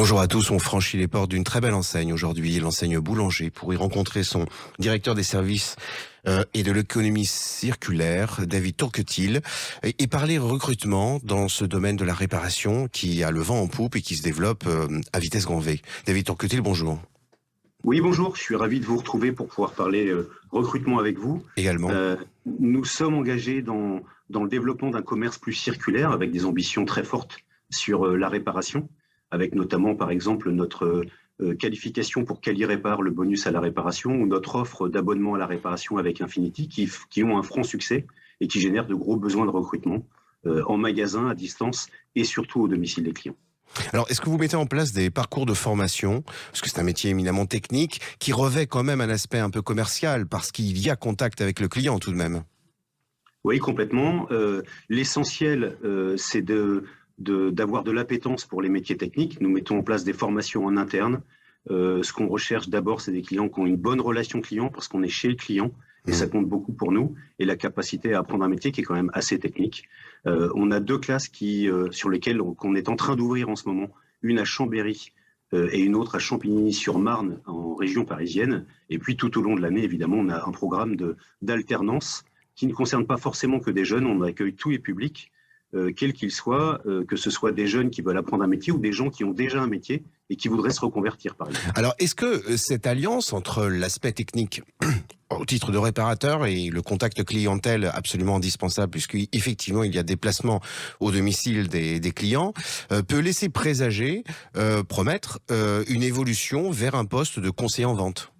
Bonjour à tous, on franchit les portes d'une très belle enseigne aujourd'hui, l'enseigne Boulanger, pour y rencontrer son directeur des services et de l'économie circulaire, David Tourquetil, et parler recrutement dans ce domaine de la réparation qui a le vent en poupe et qui se développe à vitesse grand V. David Tourquetil, bonjour. Oui, bonjour, je suis ravi de vous retrouver pour pouvoir parler recrutement avec vous. Également. Nous sommes engagés dans le développement d'un commerce plus circulaire avec des ambitions très fortes sur la réparation, avec notamment par exemple notre qualification pour Quali-Répar, le bonus à la réparation, ou notre offre d'abonnement à la réparation avec Infinity qui ont un franc succès et qui génèrent de gros besoins de recrutement en magasin, à distance et surtout au domicile des clients. Alors, est-ce que vous mettez en place des parcours de formation, parce que c'est un métier éminemment technique, qui revêt quand même un aspect un peu commercial, parce qu'il y a contact avec le client tout de même? Oui, complètement. L'essentiel, c'est d'avoir de l'appétence pour les métiers techniques. Nous mettons en place des formations en interne. Ce qu'on recherche d'abord, c'est des clients qui ont une bonne relation client, parce qu'on est chez le client, et ça compte beaucoup pour nous, et la capacité à apprendre un métier qui est quand même assez technique. On a deux classes sur lesquelles qu'on est en train d'ouvrir en ce moment, une à Chambéry et une autre à Champigny-sur-Marne, en région parisienne. Et puis tout au long de l'année, évidemment, on a un programme d'alternance qui ne concerne pas forcément que des jeunes. On accueille tous les publics, quels qu'ils soient, que ce soit des jeunes qui veulent apprendre un métier ou des gens qui ont déjà un métier et qui voudraient se reconvertir, par exemple. Alors, est-ce que cette alliance entre l'aspect technique au titre de réparateur et le contact clientèle absolument indispensable, puisqu'effectivement il y a des placements au domicile des clients, peut laisser présager, promettre une évolution vers un poste de conseiller en vente?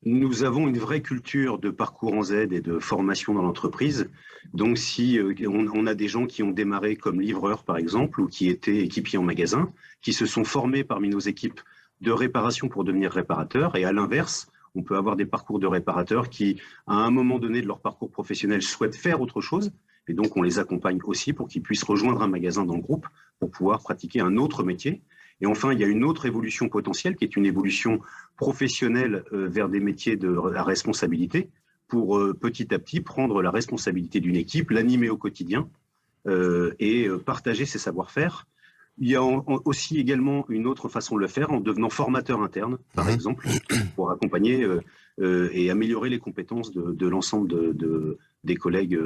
Nous avons une vraie culture de parcours en Z et de formation dans l'entreprise. Donc, si on a des gens qui ont démarré comme livreurs, par exemple, ou qui étaient équipiers en magasin, qui se sont formés parmi nos équipes de réparation pour devenir réparateurs, et à l'inverse, on peut avoir des parcours de réparateurs qui, à un moment donné de leur parcours professionnel, souhaitent faire autre chose. Et donc, on les accompagne aussi pour qu'ils puissent rejoindre un magasin dans le groupe pour pouvoir pratiquer un autre métier. Et enfin, il y a une autre évolution potentielle qui est une évolution professionnelle vers des métiers de la responsabilité pour petit à petit prendre la responsabilité d'une équipe, l'animer au quotidien et partager ses savoir-faire. Il y a aussi également une autre façon de le faire en devenant formateur interne, par exemple, pour accompagner et améliorer les compétences de l'ensemble des collègues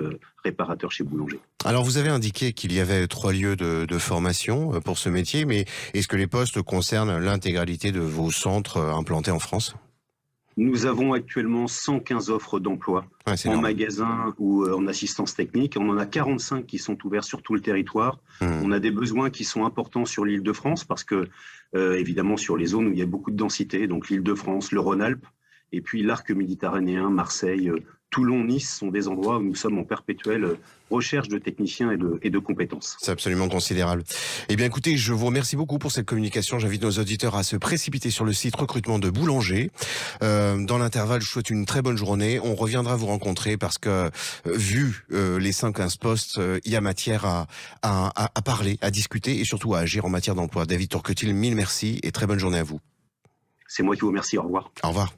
réparateurs chez Boulanger. Alors, vous avez indiqué qu'il y avait 3 lieux de formation pour ce métier, mais est-ce que les postes concernent l'intégralité de vos centres implantés en France? Nous avons actuellement 115 offres d'emploi en magasin ou en assistance technique. On en a 45 qui sont ouverts sur tout le territoire. On a des besoins qui sont importants sur l'Île-de-France parce que, évidemment, sur les zones où il y a beaucoup de densité, donc l'Île-de-France, le Rhône-Alpes, et puis l'arc méditerranéen, Marseille, Toulon, Nice sont des endroits où nous sommes en perpétuelle recherche de techniciens et de compétences. C'est absolument considérable. Eh bien, écoutez, je vous remercie beaucoup pour cette communication. J'invite nos auditeurs à se précipiter sur le site recrutement de Boulanger. Dans l'intervalle, je vous souhaite une très bonne journée. On reviendra vous rencontrer parce que, vu les 5-15 postes, il y a matière à parler, à discuter et surtout à agir en matière d'emploi. David Tourquetil, mille merci et très bonne journée à vous. C'est moi qui vous remercie. Au revoir. Au revoir.